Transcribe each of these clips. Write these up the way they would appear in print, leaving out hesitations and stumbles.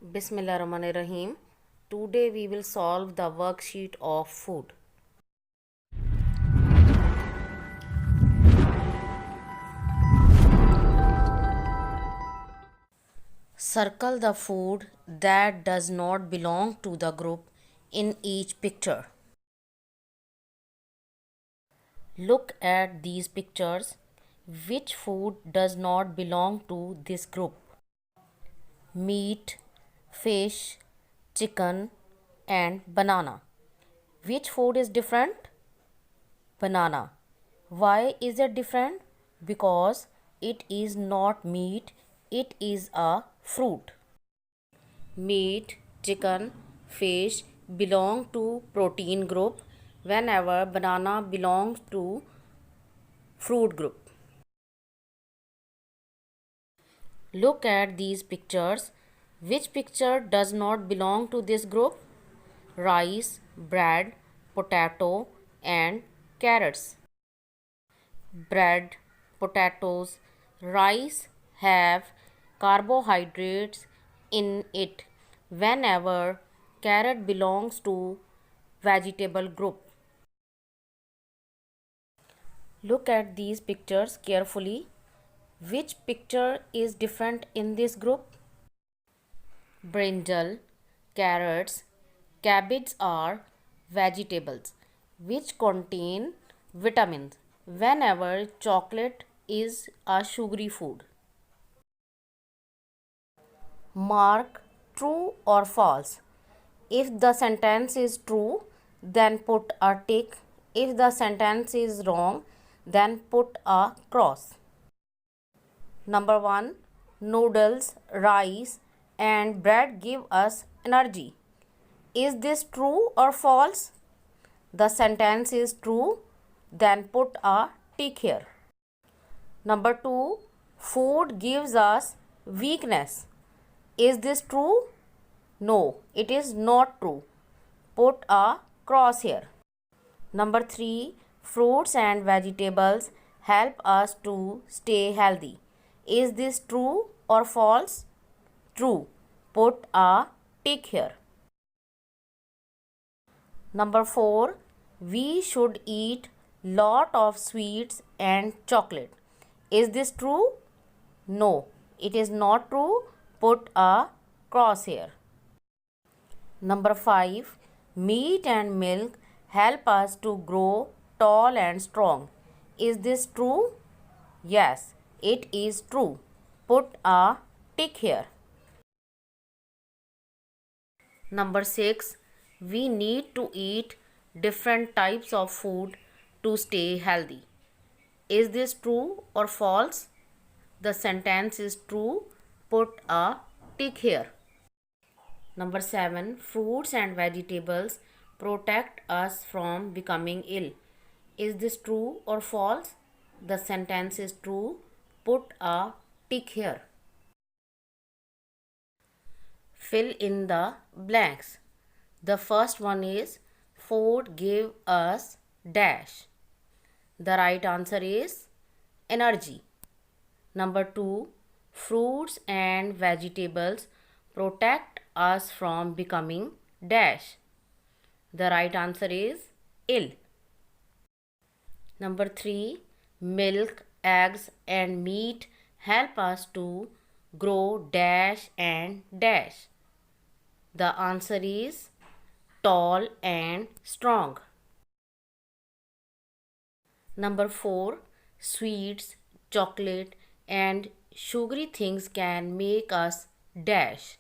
Bismillahirrahmanirrahim. Today we will solve the worksheet of food. Circle the food that does not belong to the group in each picture. Look at these pictures. Which food does not belong to this group? Meat, fish, chicken, and banana. Which food is different? Banana. Why is it different? Because it is not meat, it is a fruit. Meat, chicken, fish belong to protein group, whenever banana belongs to fruit group. Look at these pictures. Which picture does not belong to this group? Rice, bread, potato, and carrots. Bread, potatoes, rice have carbohydrates in it, whenever carrot belongs to vegetable group. Look at these pictures carefully. Which picture is different in this group? Brinjal, carrots, cabbage are vegetables which contain vitamins, whenever chocolate is a sugary food. Mark true or false. If the sentence is true, then put a tick. If the sentence is wrong, then put a cross. Number 1. Noodles, rice, and bread give us energy. Is this true or false? The sentence is true, then put a tick here. Number 2. Food gives us weakness. Is this true? No, it is not true. Put a cross here. Number 3. Fruits and vegetables help us to stay healthy. Is this true or false? True. Put a tick here. Number 4. We should eat lot of sweets and chocolate. Is this true? No, it is not true. Put a cross here. Number 5. Meat and milk help us to grow tall and strong. Is this true? Yes, it is true. Put a tick here. Number 6. We need to eat different types of food to stay healthy. Is this true or false? The sentence is true. Put a tick here. Number 7. Fruits and vegetables protect us from becoming ill. Is this true or false? The sentence is true. Put a tick here. Fill in the blanks. The first one is food give us dash. The right answer is energy. Number 2. Fruits and vegetables protect us from becoming dash. The right answer is ill. Number 3. Milk, eggs and meat help us to grow dash and dash. The answer is tall and strong. Number 4. Sweets, chocolate and sugary things can make us dash.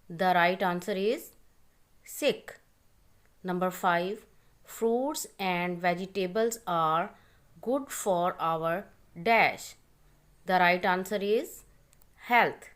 The right answer is sick. Number 5. Fruits and vegetables are good for our dash. The right answer is health.